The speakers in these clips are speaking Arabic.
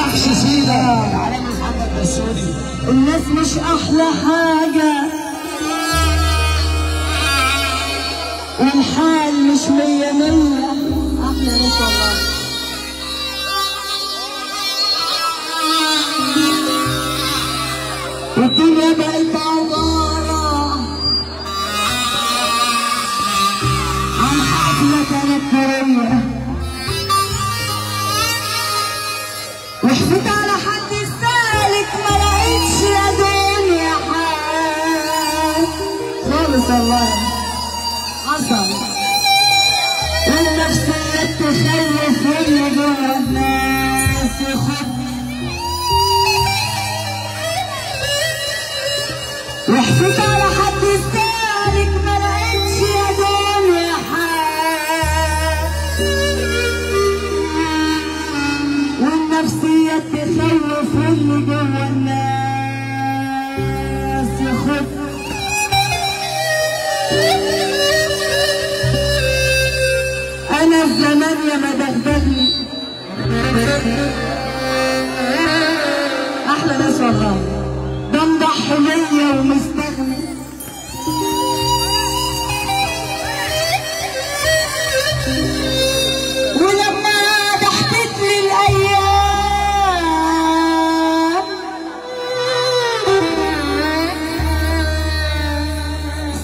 وحش سيدة العالم محمد بسوري. الناس مش احلى حاجة والحال مش مية مية. احلى ناس والله. والدنيا بقت عبارة عن حفلة تنكرية، وحفت على حد السالك ما لقيتش يا دنيا حال خالص والله. حصل والنفسية تخلف اللي جوا الناس يخط، وحفت على حد السالك ما لقيتش يا دنيا حال، والنفسية تخوف اللي جوا الناس يخف. أنا الزمان يا ما دغدغني أحلى ناس والله. ده مضحي ليا ومستغني، ولما ضحكت لي الأيام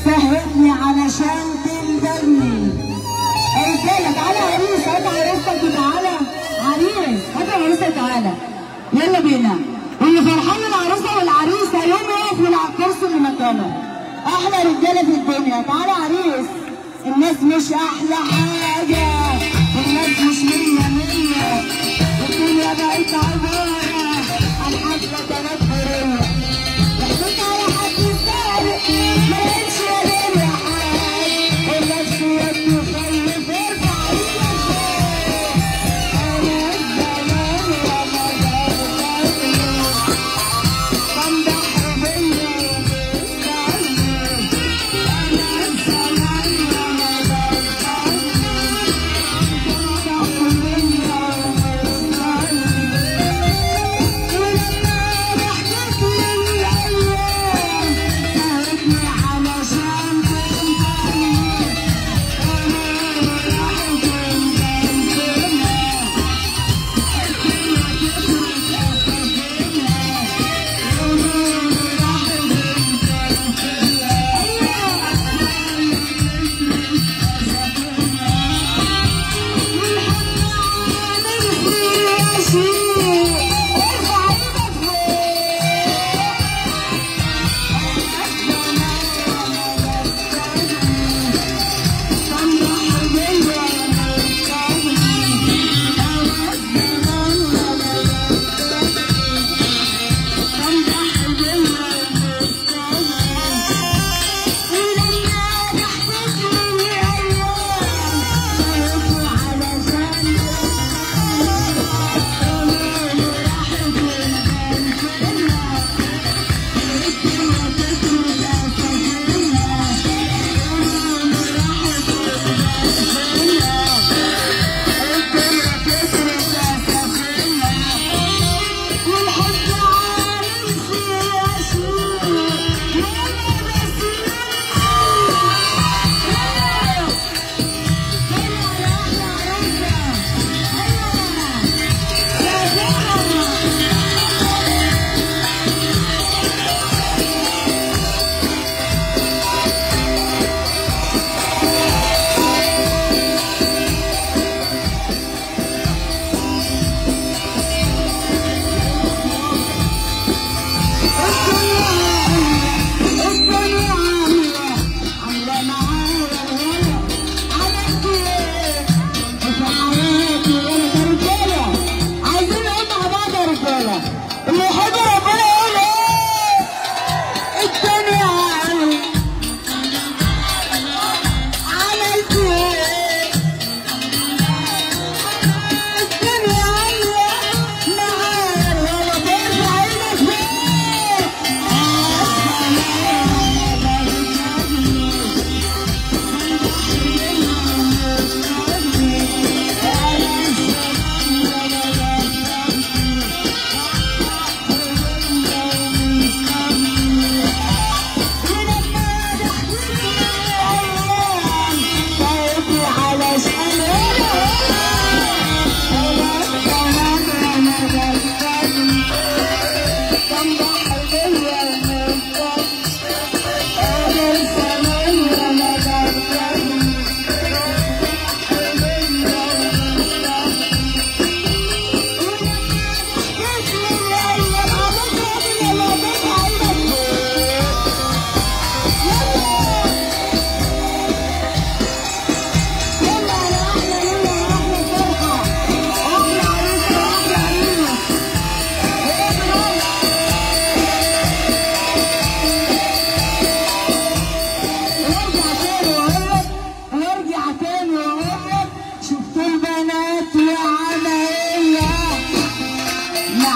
سهتني علشان تندمني. رجالة تعالى عريس، هات عروستك وتعالى عريس، هات عروستك تعالى يلا بينا. واللي فرحان العروسه والعريس هيقوم يقف من على الكرسي اللي مكانه. احلى رجاله في الدنيا تعالى عريس. الناس مش احلى حاجه والناس مش مية مية، والدنيا بقت عباره عن حفله تنكريه، وحطيت على حد السابق ما لقيتش يا دنيا حال، والنفسيه تخلف ارفع ايدك فوق. انا الزمان يا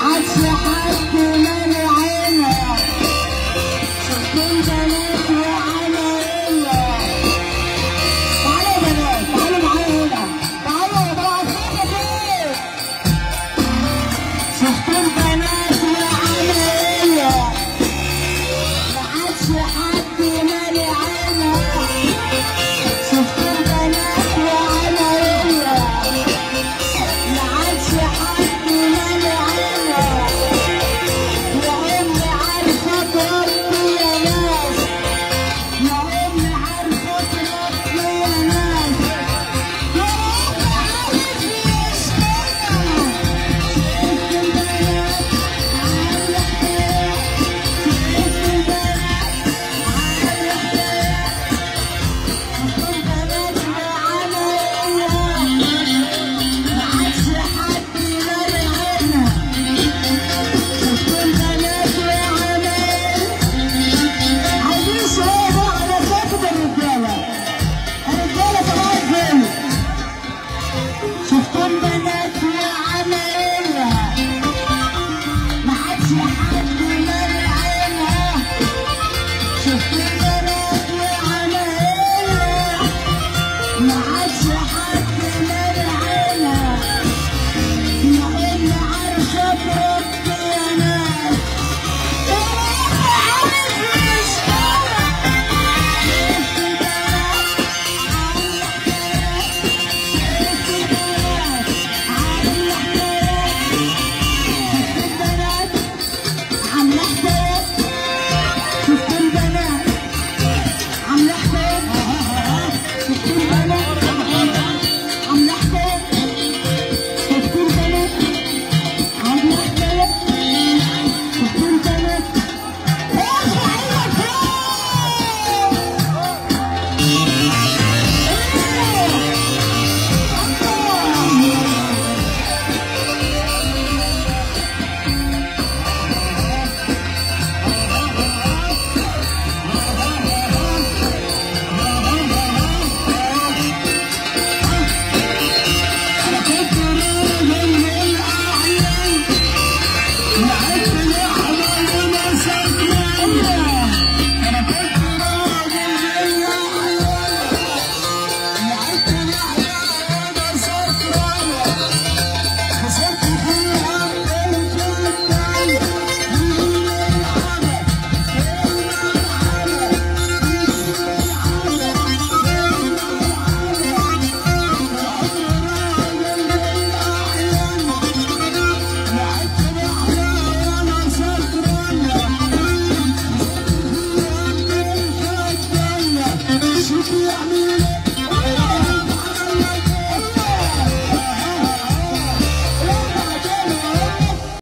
عادش حد